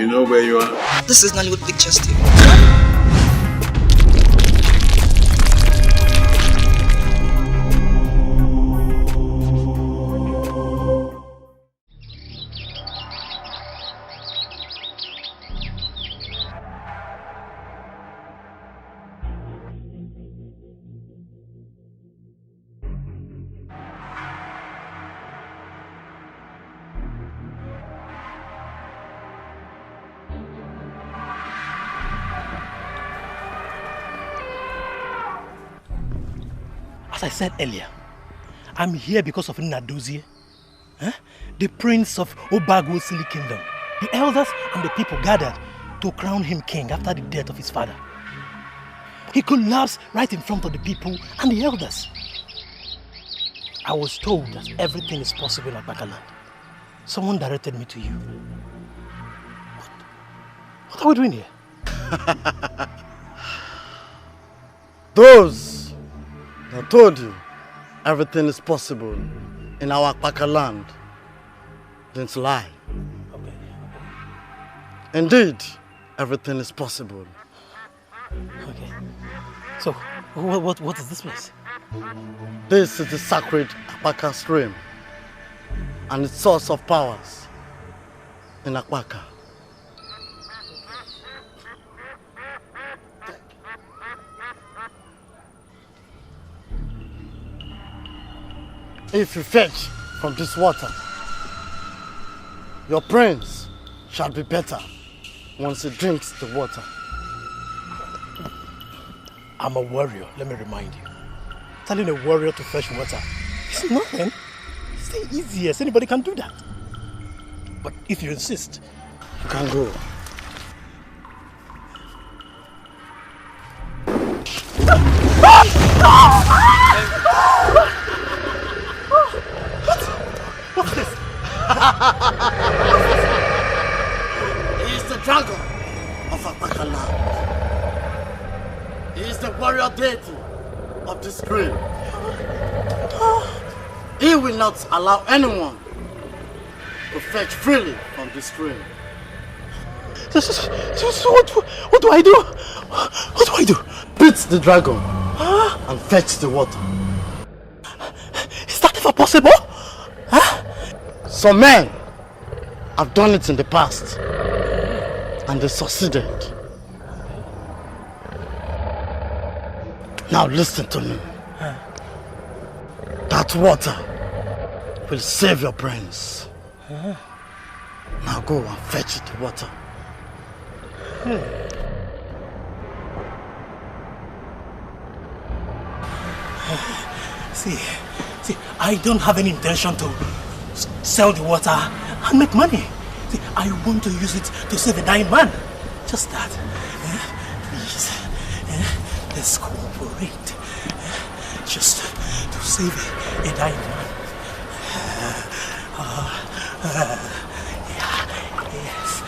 You know where you are? This is Nollywood Pictures TV. As I said earlier, I'm here because of Nnadozie, the prince of Obagwosili Kingdom. The elders and the people gathered to crown him king after the death of his father. He collapsed right in front of the people and the elders. I was told that everything is possible in Akpakaland. Someone directed me to you. What are we doing here? Those that told you everything is possible in our Akpakaland didn't lie. Okay. Indeed, everything is possible. Okay. So, what is this place? This is the sacred Akpaka stream and its source of powers in Akpaka. If you fetch from this water, your prince shall be better once he drinks the water. I'm a warrior, let me remind you. Telling a warrior to fetch water is nothing. It's the easiest. Anybody can do that. But if you insist, you can go. What's this? He is the dragon of Akpakaland. He is the warrior deity of the stream. He will not allow anyone to fetch freely from the stream. What do I do? What do I do? Beat the dragon and fetch the water. Is that ever possible? Some men have done it in the past and they succeeded. Now listen to me. That water will save your brains. Now go and fetch the water. See, I don't have any intention to sell the water and make money. See, I want to use it to save a dying man. Just that. Please, let's cooperate. Just to save a dying man. Yes.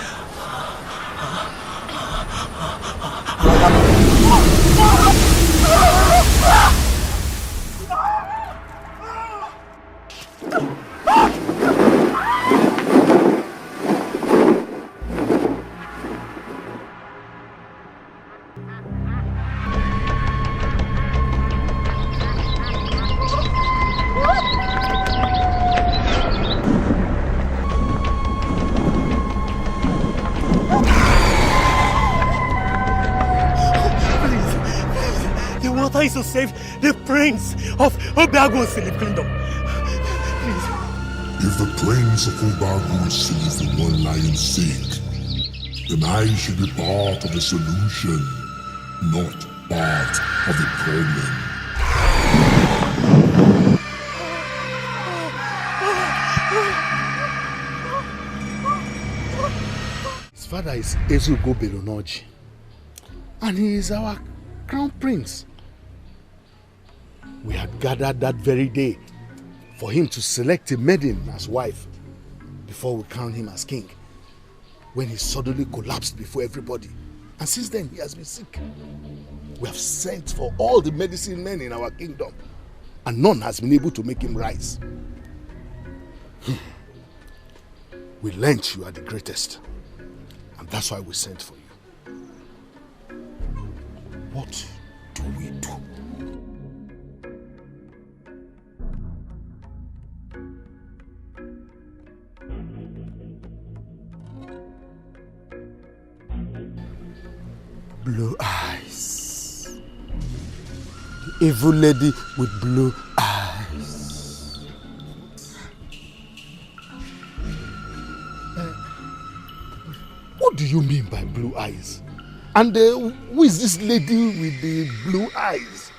To save the prince of Obagwosili Kingdom. Please. If the prince of Obagwosili is the one lying sick, then I should be part of the solution, not part of the problem. His father is Ezugo Belonoji, and he is our crown prince. We had gathered that very day for him to select a maiden as wife before we crown him as king, when he suddenly collapsed before everybody. And since then, he has been sick. We have sent for all the medicine men in our kingdom, and none has been able to make him rise. We learnt you are the greatest, And that's why we sent for you. What do we do? Blue eyes. The evil lady with blue eyes. What do you mean by blue eyes? And who is this lady with the blue eyes?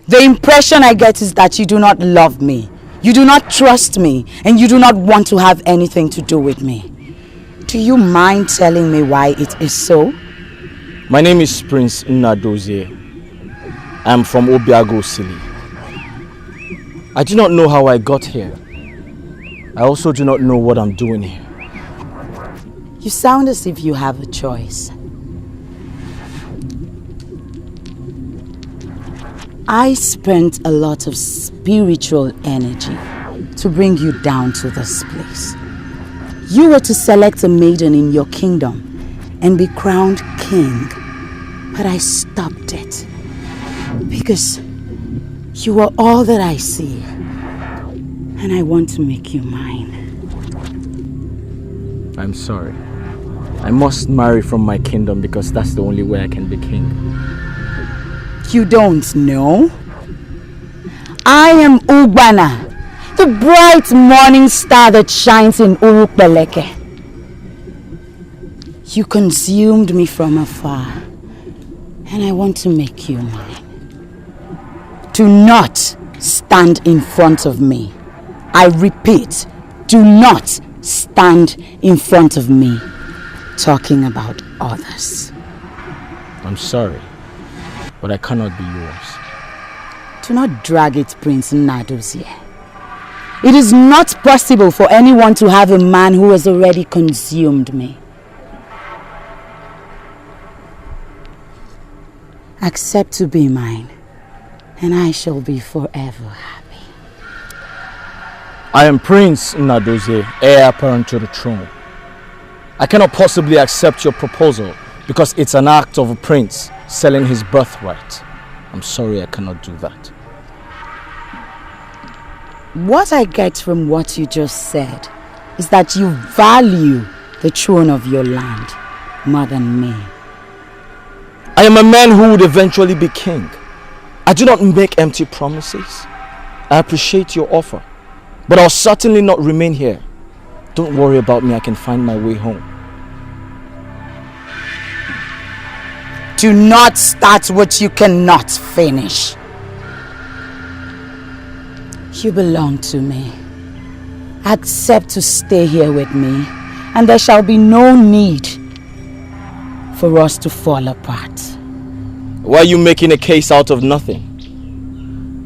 The impression I get is that you do not love me. You do not trust me, and you do not want to have anything to do with me. Do you mind telling me why it is so? My name is Prince Nnadozie. I am from Obiago Sili. I do not know how I got here. I also do not know what I'm doing here. You sound as if you have a choice. I spent a lot of spiritual energy to bring you down to this place. You were to select a maiden in your kingdom and be crowned king, but I stopped it because you are all that I see, and I want to make you mine. I'm sorry. I must marry from my kingdom because that's the only way I can be king. You don't know? I am Ugbana, the bright morning star that shines in Urukbeleke. You consumed me from afar, and I want to make you mine. Do not stand in front of me. I repeat, do not stand in front of me talking about others. I'm sorry, but I cannot be yours. Do not drag it, Prince Nnadozie. It is not possible for anyone to have a man who has already consumed me. Accept to be mine, and I shall be forever happy. I am Prince Nnadozie, heir apparent to the throne. I cannot possibly accept your proposal because it's an act of a prince selling his birthright. I'm sorry, I cannot do that. What I get from what you just said is that you value the throne of your land more than me. I am a man who would eventually be king. I do not make empty promises. I appreciate your offer, but I'll certainly not remain here. Don't worry about me, I can find my way home. Do not start what you cannot finish. You belong to me. Accept to stay here with me, and there shall be no need for us to fall apart. Why are you making a case out of nothing?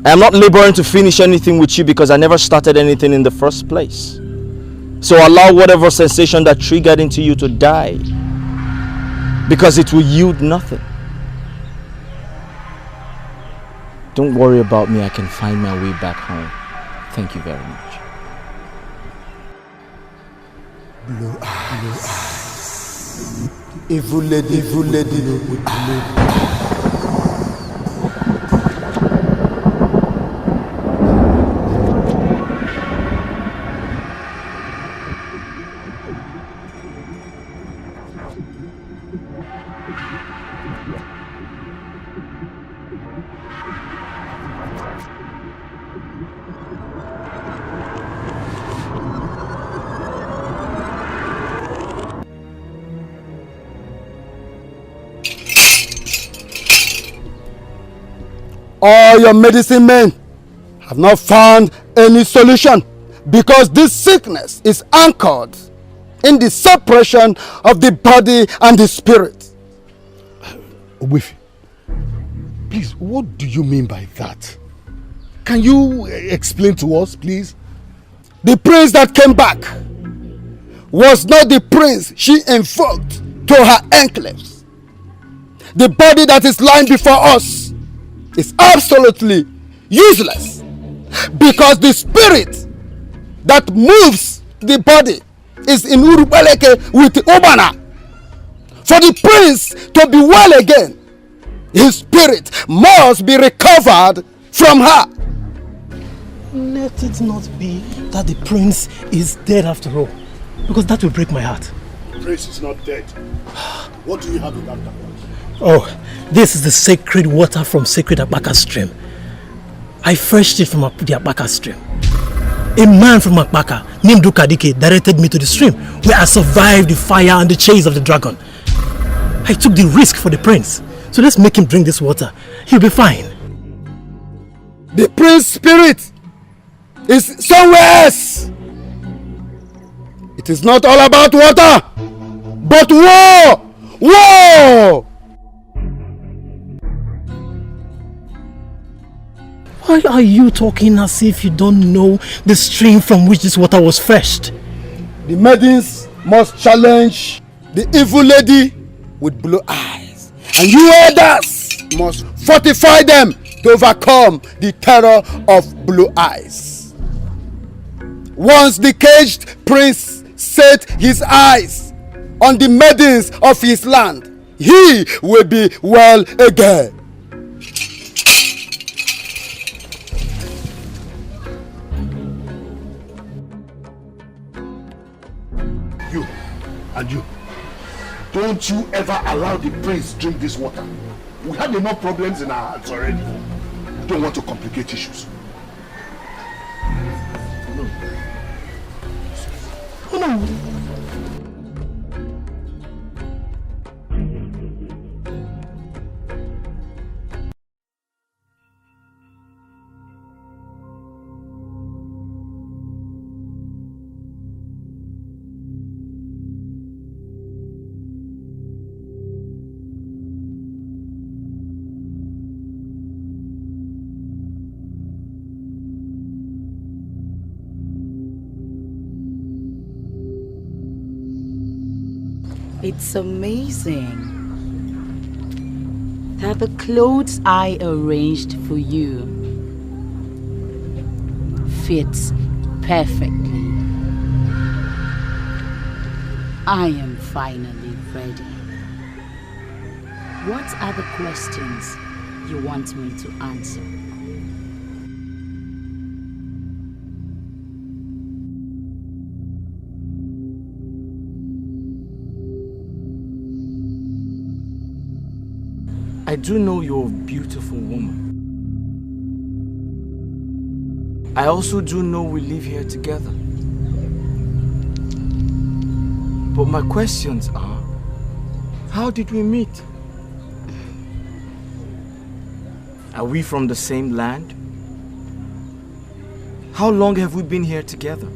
I am not laboring to finish anything with you because I never started anything in the first place. So allow whatever sensation that triggered into you to die, because it will yield nothing. Don't worry about me, I can find my way back home. Thank you very much. Blue eyes. Evil lady with blue eyes. All your medicine men have not found any solution because this sickness is anchored in the separation of the body and the spirit. Ogbuefi, please, what do you mean by that? Can you explain to us, please? The prince that came back was not the prince she invoked to her enclaves. The body that is lying before us is absolutely useless. Because the spirit that moves the body is in Urubeleke with Obana. For the prince to be well again, his spirit must be recovered from her. Let it not be that the prince is dead after all, because that will break my heart. The prince is not dead. What do you have in that cup? Oh, this is the sacred water from sacred Akbaka stream. I fetched it from the Akbaka stream. A man from Akbaka named Dukadike directed me to the stream where I survived the fire and the chase of the dragon. I took the risk for the prince. So let's make him drink this water. He'll be fine. The prince's spirit is somewhere else. It is not all about water, but war! War! Why are you talking as if you don't know the stream from which this water was fetched? The maidens must challenge the evil lady with blue eyes. And you elders must fortify them to overcome the terror of blue eyes. Once the caged prince set his eyes on the maidens of his land, he will be well again. You and you. Don't you ever allow the prince drink this water. We had enough problems in our hands already. We don't want to complicate issues. No. Oh, no. It's amazing that the clothes I arranged for you fits perfectly. I am finally ready. What are the questions you want me to answer? I do know you're a beautiful woman. I also do know we live here together. But my questions are, how did we meet? Are we from the same land? How long have we been here together?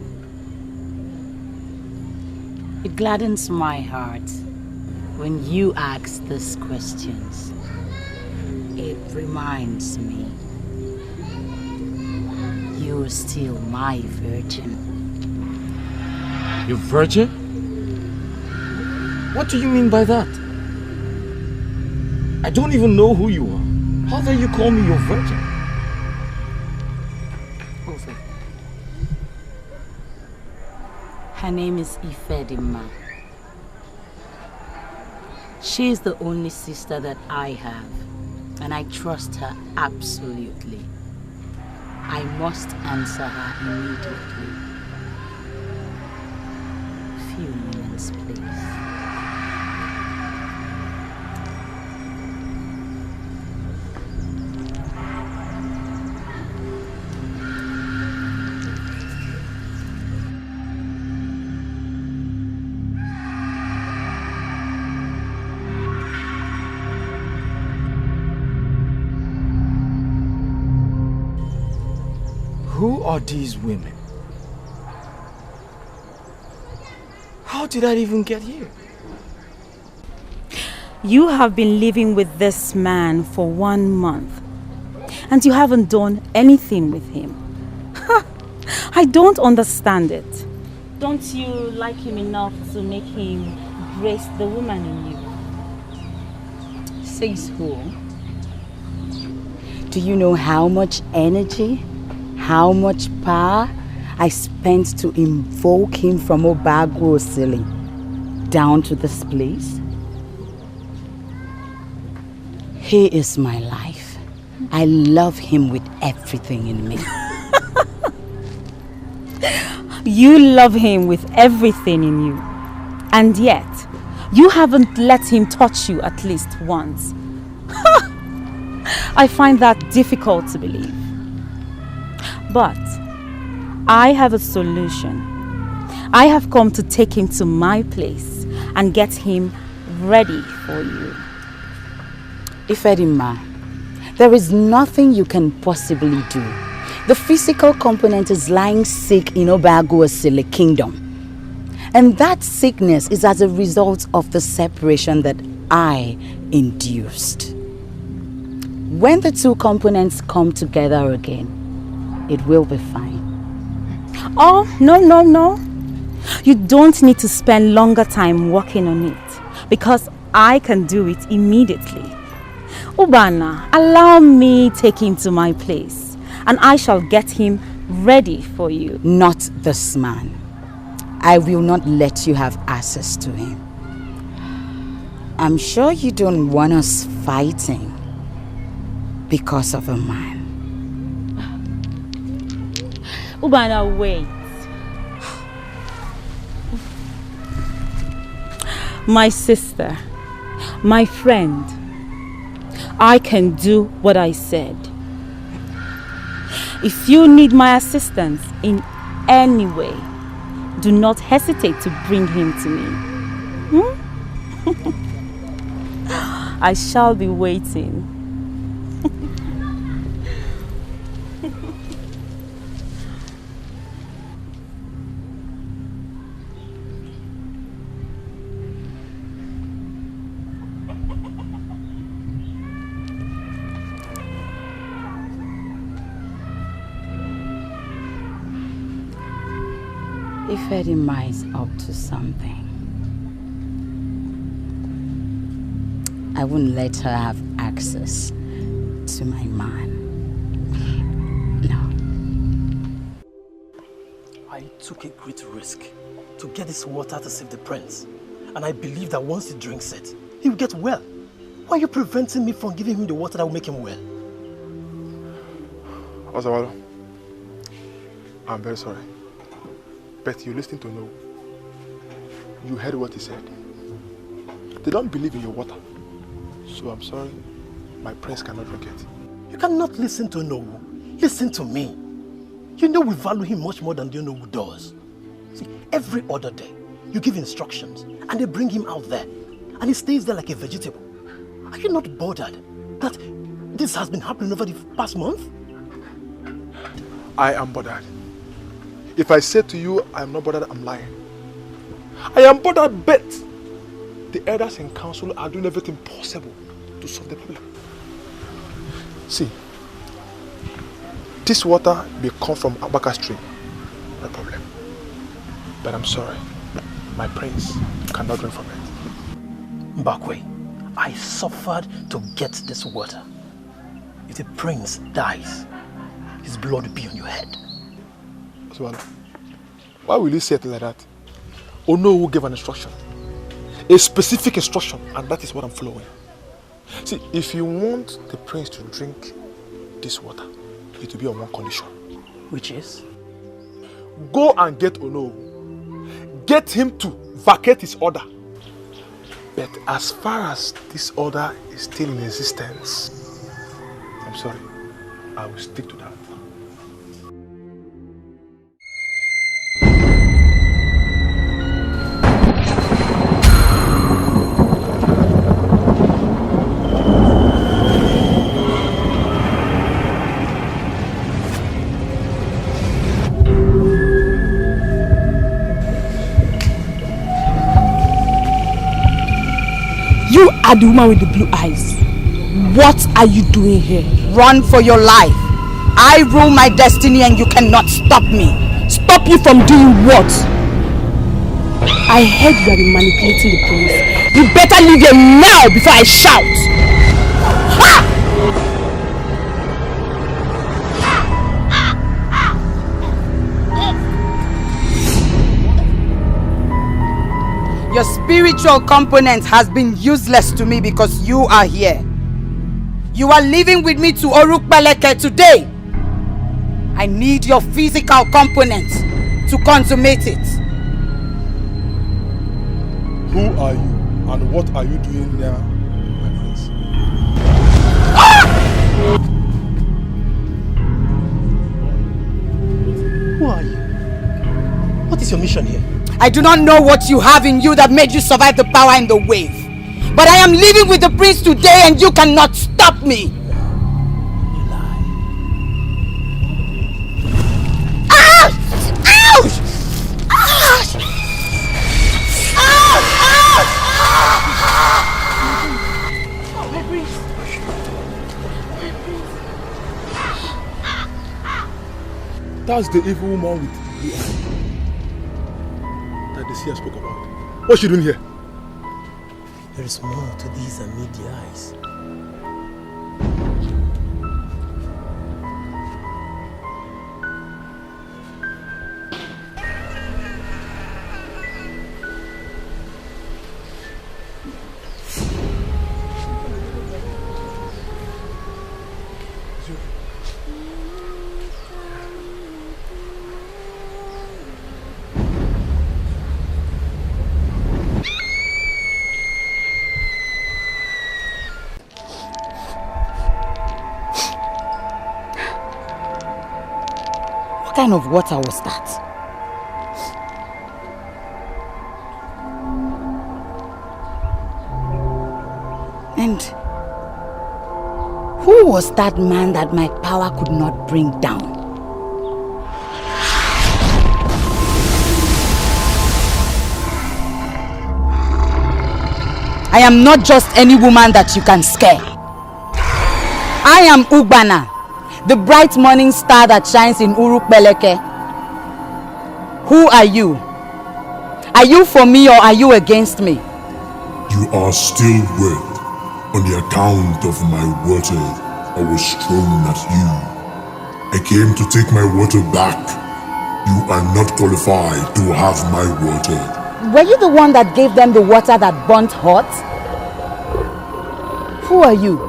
It gladdens my heart when you ask these questions. It reminds me you're still my virgin. You're virgin? What do you mean by that? I don't even know who you are. How dare you call me your virgin? Her name is Ifedima. She is the only sister that I have, and I trust her absolutely. I must answer her immediately. Few moments, please. Who are these women? How did I even get here? You have been living with this man for 1 month, and you haven't done anything with him. I don't understand it. Don't you like him enough to make him grace the woman in you? Says who? Do you know how much energy, how much power I spent to invoke him from Obagu Osili down to this place? He is my life. I love him with everything in me. You love him with everything in you. And yet, you haven't let him touch you at least once. I find that difficult to believe. But I have a solution. I have come to take him to my place and get him ready for you. Ifedima, there is nothing you can possibly do. The physical component is lying sick in Obagu Osili Kingdom. And that sickness is as a result of the separation that I induced. When the two components come together again, it will be fine. Oh, no. You don't need to spend longer time working on it because I can do it immediately. Ubana, allow me take him to my place and I shall get him ready for you. Not this man. I will not let you have access to him. I'm sure you don't want us fighting because of a man. Ubana, wait. My sister, my friend, I can do what I said. If you need my assistance in any way, do not hesitate to bring him to me. I shall be waiting. Ifedima is up to something. I wouldn't let her have access to my man. No. I took a great risk to get this water to save the prince. And I believe that once he drinks it, he will get well. Why are you preventing me from giving him the water that will make him well? Osawalo, I'm very sorry. But you listened to No. You heard what he said. They don't believe in your water. So I'm sorry, my prince cannot drink it. You cannot listen to No. Listen to me. You know we value him much more than No does. See, every other day, you give instructions and they bring him out there. And he stays there like a vegetable. Are you not bothered that this has been happening over the past month? I am bothered. If I say to you I am not bothered, I'm lying. I am bothered, but the elders in council are doing everything possible to solve the problem. See, this water may come from Abaka stream, no problem. But I'm sorry, my prince cannot drink from it. Mbakwe, I suffered to get this water. If the prince dies, his blood will be on your head. So, why will you say it like that? Ono will give an instruction, a specific instruction, and that is what I'm following. See, if you want the prince to drink this water, it will be on one condition. Which is? Go and get Ono. Get him to vacate his order. But as far as this order is still in existence, I'm sorry, I will stick to that. You are the woman with the blue eyes. What are you doing here? Run for your life. I rule my destiny and you cannot stop me. Stop you from doing what? I heard you have been manipulating the prince. You better leave here now before I shout. Ah! Your spiritual component has been useless to me because you are here. You are leaving with me to Orukpeleke today. I need your physical component to consummate it. Who are you and what are you doing now, my prince? Who are you? What is your mission here? I do not know what you have in you that made you survive the power in the wave. But I am leaving with the prince today and you cannot stop me. You lie. Ouch! Ouch! Ouch! Ouch! Ouch! My prince. That's the evil woman with the eye that the seer spoke about. What's she doing here? There is more to these than meet the eyes. What kind of water was that? And who was that man that my power could not bring down? I am not just any woman that you can scare. I am Ugbana, the bright morning star that shines in Urukpeleke. Who are you? Are you for me or are you against me? You are still wet. On the account of my water, I was thrown at you. I came to take my water back. You are not qualified to have my water. Were you the one that gave them the water that burnt hot? Who are you?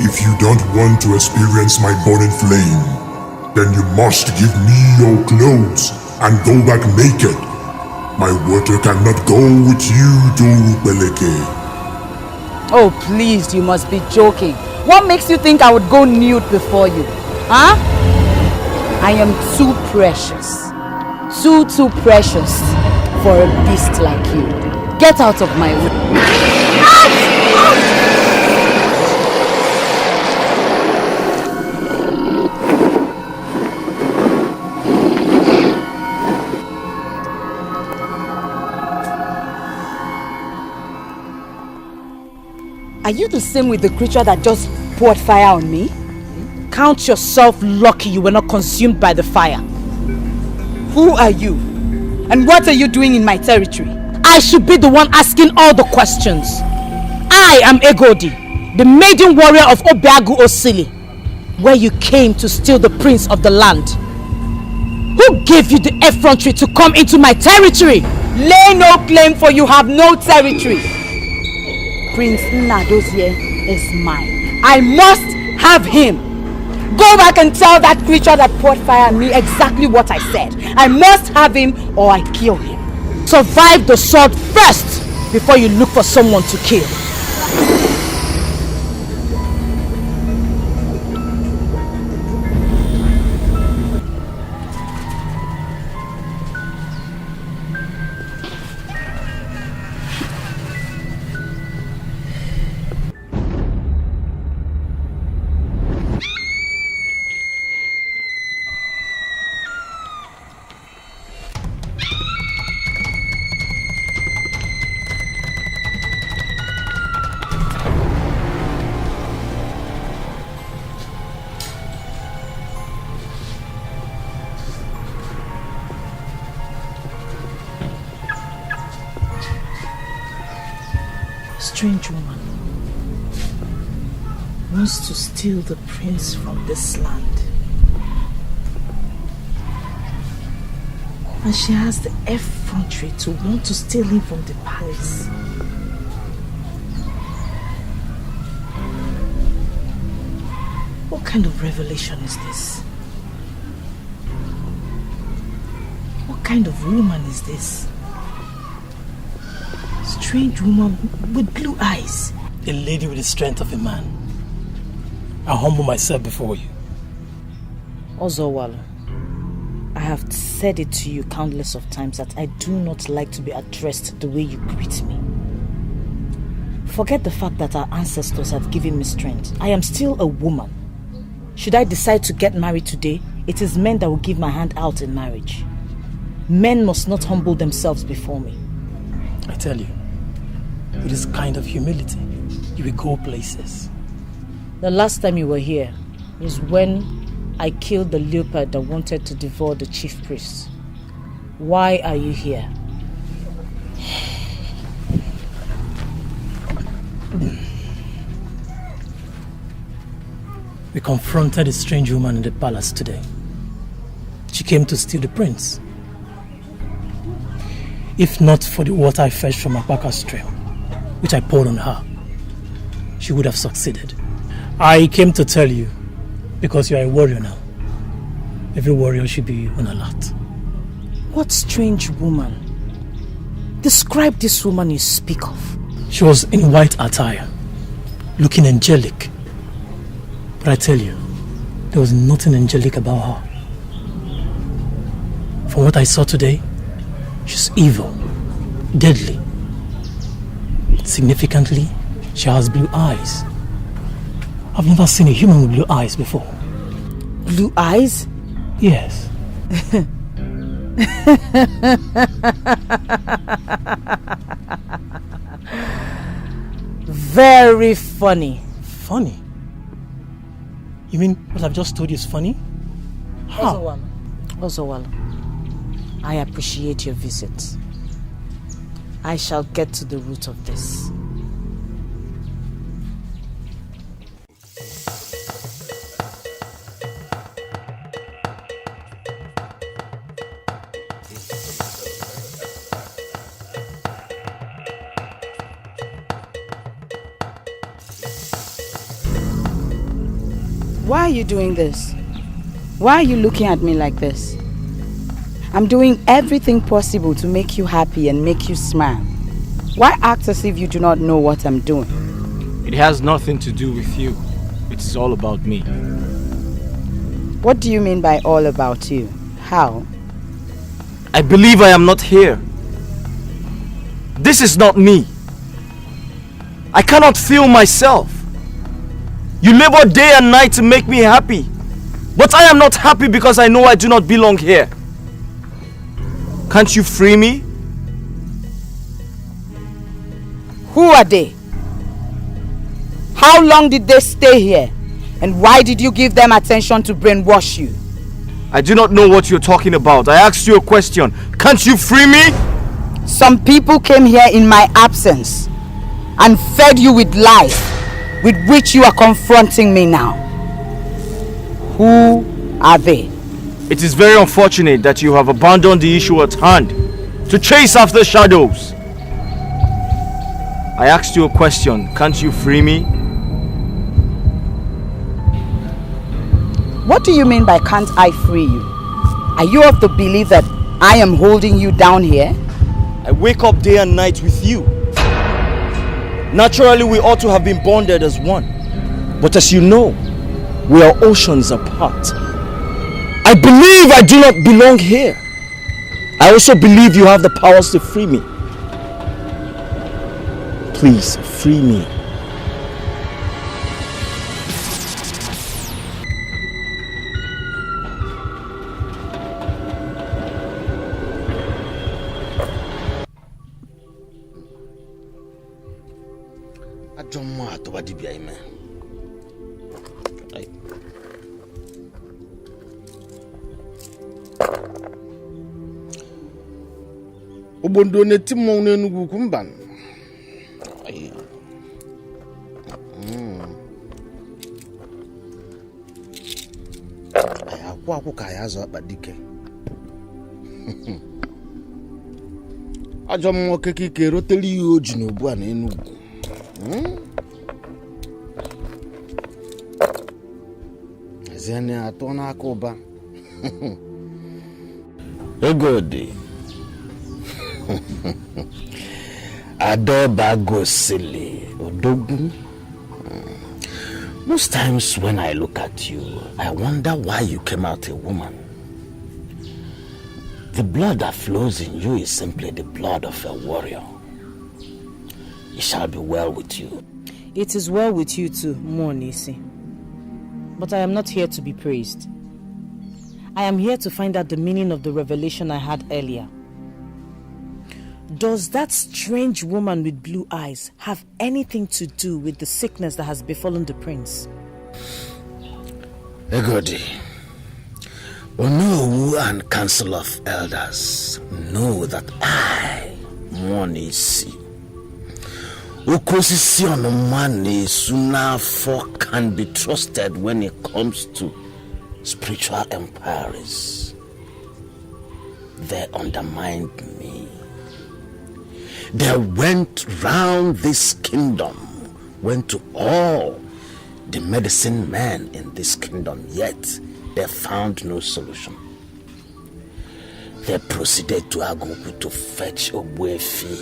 If you don't want to experience my burning flame, then you must give me your clothes and go back naked. My water cannot go with you to Urukpeleke. Oh please, you must be joking. What makes you think I would go nude before you? Huh? I am too precious. Too precious for a beast like you. Get out of my way. Are you the same with the creature that just poured fire on me? Count yourself lucky you were not consumed by the fire. Who are you? And what are you doing in my territory? I should be the one asking all the questions. I am Egodi, the maiden warrior of Obiagu Osili, where you came to steal the prince of the land. Who gave you the effrontery to come into my territory? Lay no claim, for you have no territory. Prince Nnadozie is mine. I must have him. Go back and tell that creature that poured fire on me exactly what I said. I must have him or I kill him. Survive the sword first before you look for someone to kill. Strange woman wants to steal the prince from this land. And she has the effrontery to want to steal him from the palace. What kind of revelation is this? What kind of woman is this? Strange woman with blue eyes. A lady with the strength of a man. I humble myself before you. Ozowalo, I have said it to you countless of times that I do not like to be addressed the way you greet me. Forget the fact that our ancestors have given me strength. I am still a woman. Should I decide to get married today, it is men that will give my hand out in marriage. Men must not humble themselves before me. I tell you, with this kind of humility, you will go places. The last time you were here was when I killed the leopard that wanted to devour the chief priest. Why are you here? We confronted a strange woman in the palace today. She came to steal the prince. If not for the water I fetched from Apaka stream, which I poured on her, she would have succeeded. I came to tell you, because you are a warrior now. Every warrior should be on alert. What strange woman? Describe this woman you speak of. She was in white attire, looking angelic. But I tell you, there was nothing angelic about her. From what I saw today, she's evil, deadly. Significantly, she has blue eyes. I've never seen a human with blue eyes before. Blue eyes? Yes. Very funny. Funny? You mean what I've just told you is funny? How? Ozowalo, I appreciate your visit. I shall get to the root of this. Why are you doing this? Why are you looking at me like this? I'm doing everything possible to make you happy and make you smile. Why act as if you do not know what I'm doing? It has nothing to do with you. It is all about me. What do you mean by all about you? How? I believe I am not here. This is not me. I cannot feel myself. You labor day and night to make me happy. But I am not happy because I know I do not belong here. Can't you free me? Who are they? How long did they stay here? And why did you give them attention to brainwash you? I do not know what you're talking about. I asked you a question. Can't you free me? Some people came here in my absence and fed you with lies, with which you are confronting me now. Who are they? It is very unfortunate that you have abandoned the issue at hand to chase after shadows. I asked you a question. Can't you free me? What do you mean by can't I free you? Are you of the belief that I am holding you down here? I wake up day and night with you. Naturally, we ought to have been bonded as one. But as you know, we are oceans apart. I believe I do not belong here. I also believe you have the powers to free me. Please, free me. Obondo ne timon ne nugu kumban. Ay. Ay akwa ku kaya zo abadike. Ajọ nwoke kike roteli ihe o ji n'ugbu a n'Enugu. Eziani atọ n'aka ụba. Ego dị. Obagu Osili, Odogwu. Most times when I look at you, I wonder why you came out a woman. The blood that flows in you is simply the blood of a warrior. It shall be well with you. It is well with you too, Monisi. But I am not here to be praised. I am here to find out the meaning of the revelation I had earlier. Does that strange woman with blue eyes have anything to do with the sickness that has befallen the prince? Egodi, Onowu and Council of Elders know that I, Monisi, Ukosisi Onomane Sunafo can be trusted when it comes to spiritual empires. They undermined me. They went round this kingdom, went to all the medicine men in this kingdom, yet they found no solution. They proceeded to Agugu to fetch Ogbuefi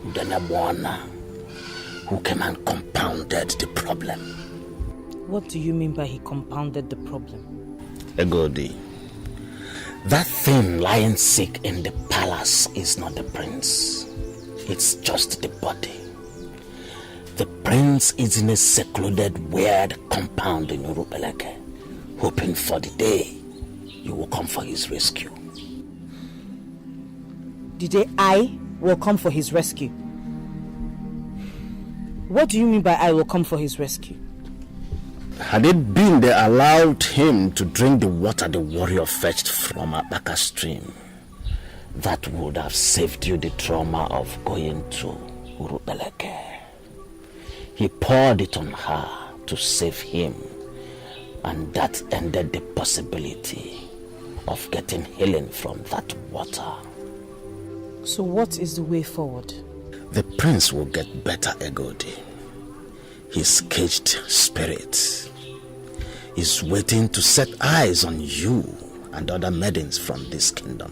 Udenabwana, who came and compounded the problem. What do you mean by he compounded the problem? Egodi, that thing lying sick in the palace is not the prince. It's just the body. The prince is in a secluded, weird compound in Urupeleke, hoping for the day you will come for his rescue. The day I will come for his rescue? What do you mean by I will come for his rescue? Had it been they allowed him to drink the water the warrior fetched from Abaka stream, that would have saved you the trauma of going to Urupeleke. He poured it on her to save him, and that ended the possibility of getting healing from that water. So what is the way forward? The prince will get better, Egodi. His caged spirit is waiting to set eyes on you and other maidens from this kingdom.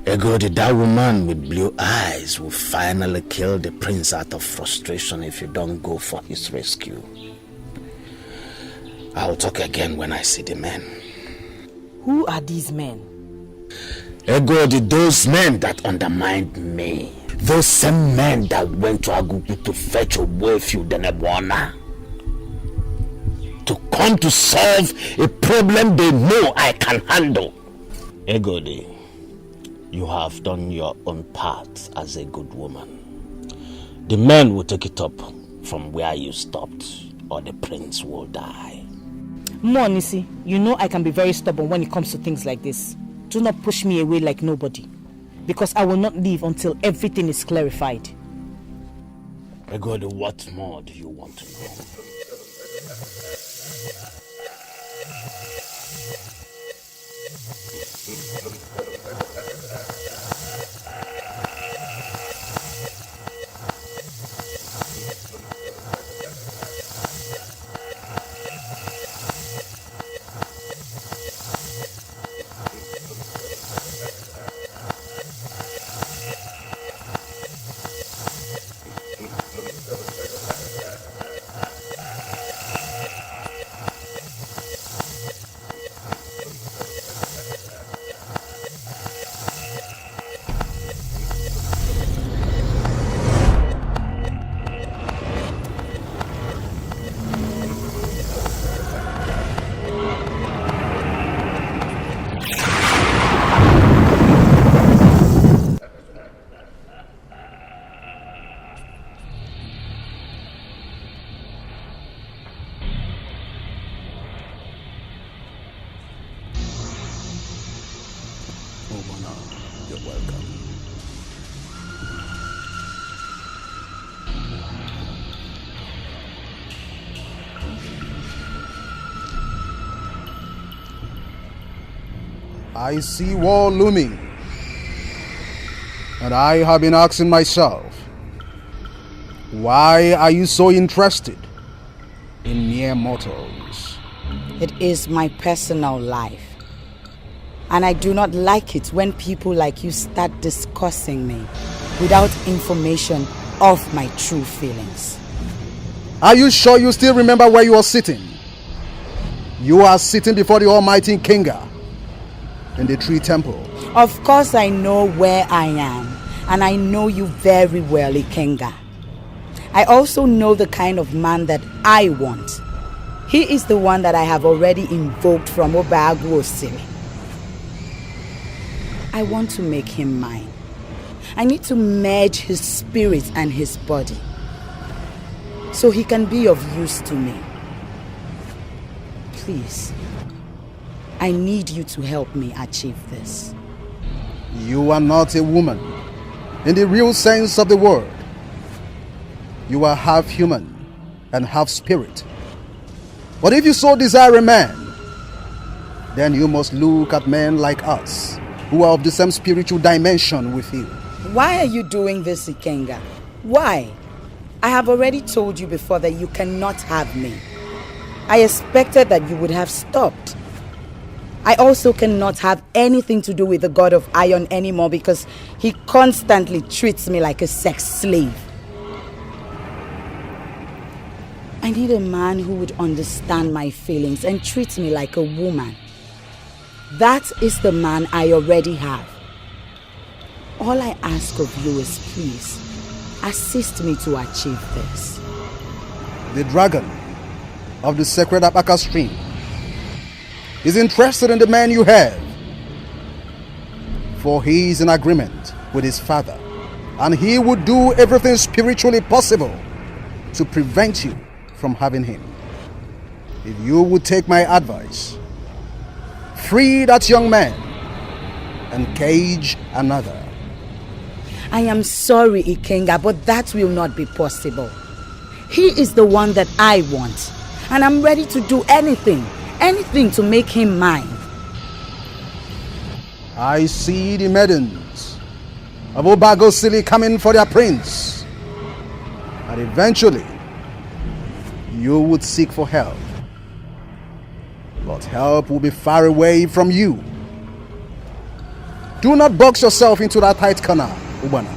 Egodi, that woman with blue eyes will finally kill the prince out of frustration if you don't go for his rescue. I'll talk again when I see the men. Who are these men? Egodi, those men that undermined me. Those same men that went to Agugu to fetch Ogbuefi Udenabwana. To come to solve a problem they know I can handle. Egodi, you have done your own part as a good woman. The men will take it up from where you stopped, or the prince will die. Monisi, you know I can be very stubborn when it comes to things like this. Do not push me away like nobody, because I will not leave until everything is clarified. Egodi, what more do you want to know? You're welcome. I see war looming. And I have been asking myself, why are you so interested in mere mortals? It is my personal life. And I do not like it when people like you start discussing me without information of my true feelings. Are you sure you still remember where you are sitting? You are sitting before the Almighty Kinga in the Tree Temple. Of course I know where I am, and I know you very well, Ikenga. I also know the kind of man that I want. He is the one that I have already invoked from Obagu Osiri. I want to make him mine. I need to merge his spirit and his body so he can be of use to me. Please, I need you to help me achieve this. You are not a woman in the real sense of the word. You are half human and half spirit. But if you so desire a man, then you must look at men like us, who are of the same spiritual dimension with you. Why are you doing this, Ikenga? Why? I have already told you before that you cannot have me. I expected that you would have stopped. I also cannot have anything to do with the God of Iron anymore because he constantly treats me like a sex slave. I need a man who would understand my feelings and treat me like a woman. That is the man I already have. All I ask of you is please, assist me to achieve this. The dragon of the sacred Apaka stream is interested in the man you have, for he is in agreement with his father, and he would do everything spiritually possible to prevent you from having him. If you would take my advice, free that young man and cage another. I am sorry, Ikenga, but that will not be possible. He is the one that I want, and I'm ready to do anything to make him mine. I see the maidens of Obagu Osili coming for their prince, and eventually you would seek for help. But help will be far away from you. Do not box yourself into that tight corner, Ubana.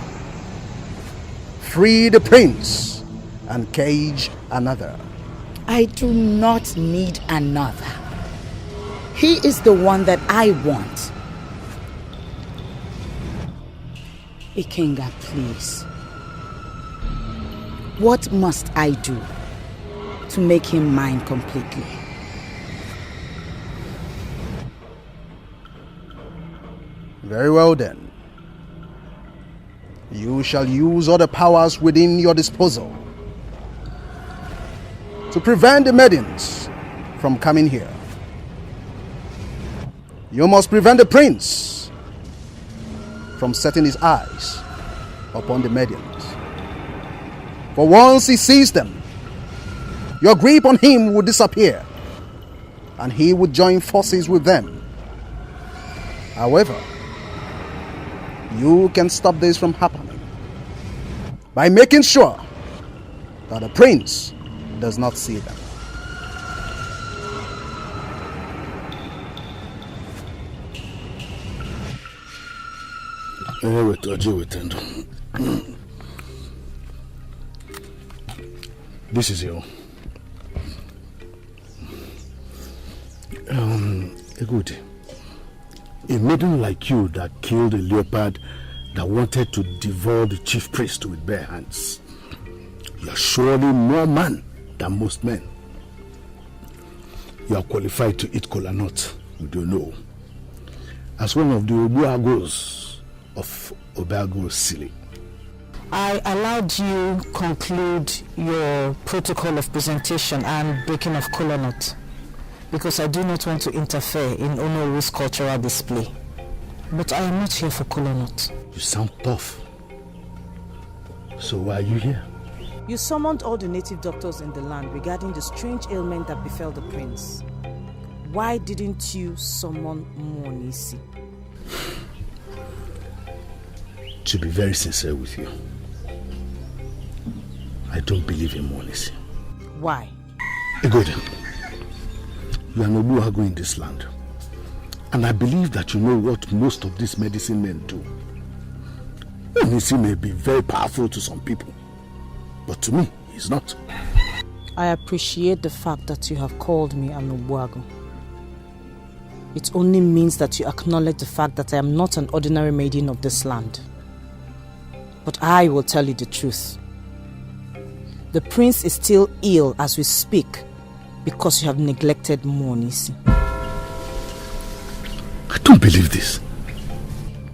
Free the prince and cage another. I do not need another. He is the one that I want. Ikenga, please. What must I do to make him mine completely? Very well then. You shall use all the powers within your disposal to prevent the maidens from coming here. You must prevent the prince from setting his eyes upon the maidens. For once he sees them, your grip on him will disappear, and he would join forces with them. However, you can stop this from happening by making sure that the prince does not see them. This is you. Good. A maiden like you that killed a leopard that wanted to devour the chief priest with bare hands. You are surely more man than most men. You are qualified to eat kola nut, we don't know. As one of the Obuagos of Obagu Osili. I allowed you conclude your protocol of presentation and breaking of kola nut because I do not want to interfere in Onoru's cultural display. But I am not here for kola nut. You sound tough. So why are you here? You summoned all the native doctors in the land regarding the strange ailment that befell the prince. Why didn't you summon Monisi? To be very sincere with you, I don't believe in Monisi. Why? Egodi, you are an Obuagu in this land. And I believe that you know what most of these medicine men do. Monisi may be very powerful to some people, but to me, he's not. I appreciate the fact that you have called me an Obuagu. It only means that you acknowledge the fact that I am not an ordinary maiden of this land. But I will tell you the truth. The prince is still ill as we speak because you have neglected Monisi. I don't believe this.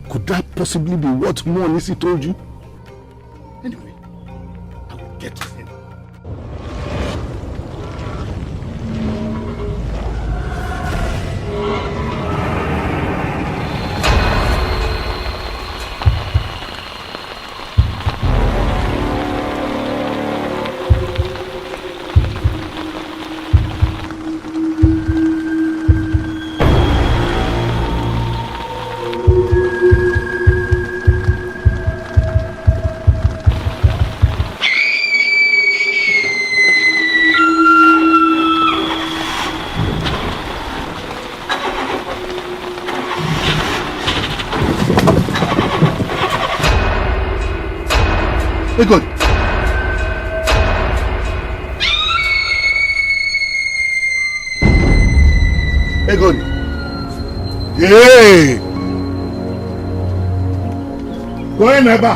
Could that possibly be what Monisi told you? Anyway, I will get to him. Egodi. Egodi. Hey! Whenever.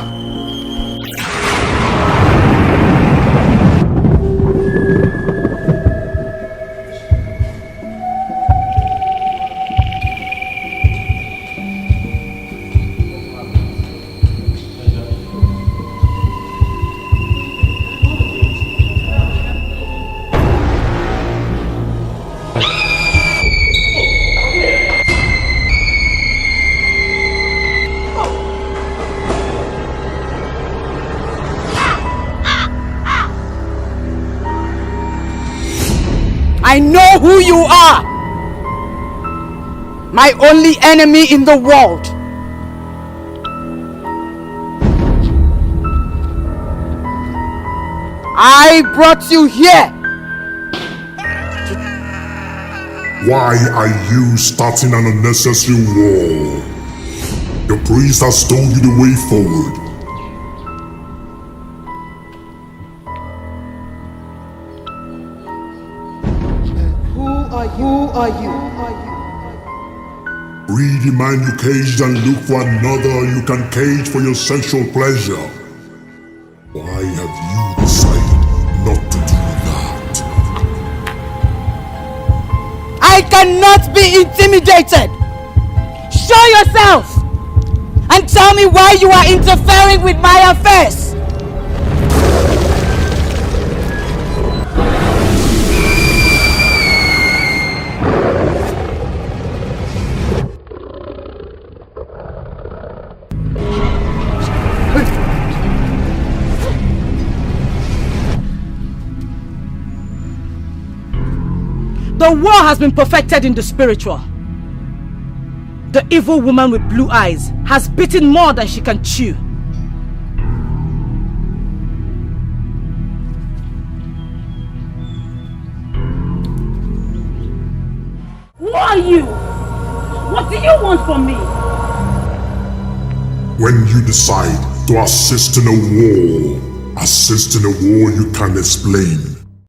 I know who you are! My only enemy in the world! I brought you here! Why are you starting an unnecessary war? Your priest has told you the way forward. Who are you? Free the man you caged and look for another you can cage for your sexual pleasure. Why have you decided not to do that? I cannot be intimidated! Show yourself! And tell me why you are interfering with my affairs! The war has been perfected in the spiritual. The evil woman with blue eyes has bitten more than she can chew. Who are you? What do you want from me? When you decide to assist in a war you can explain.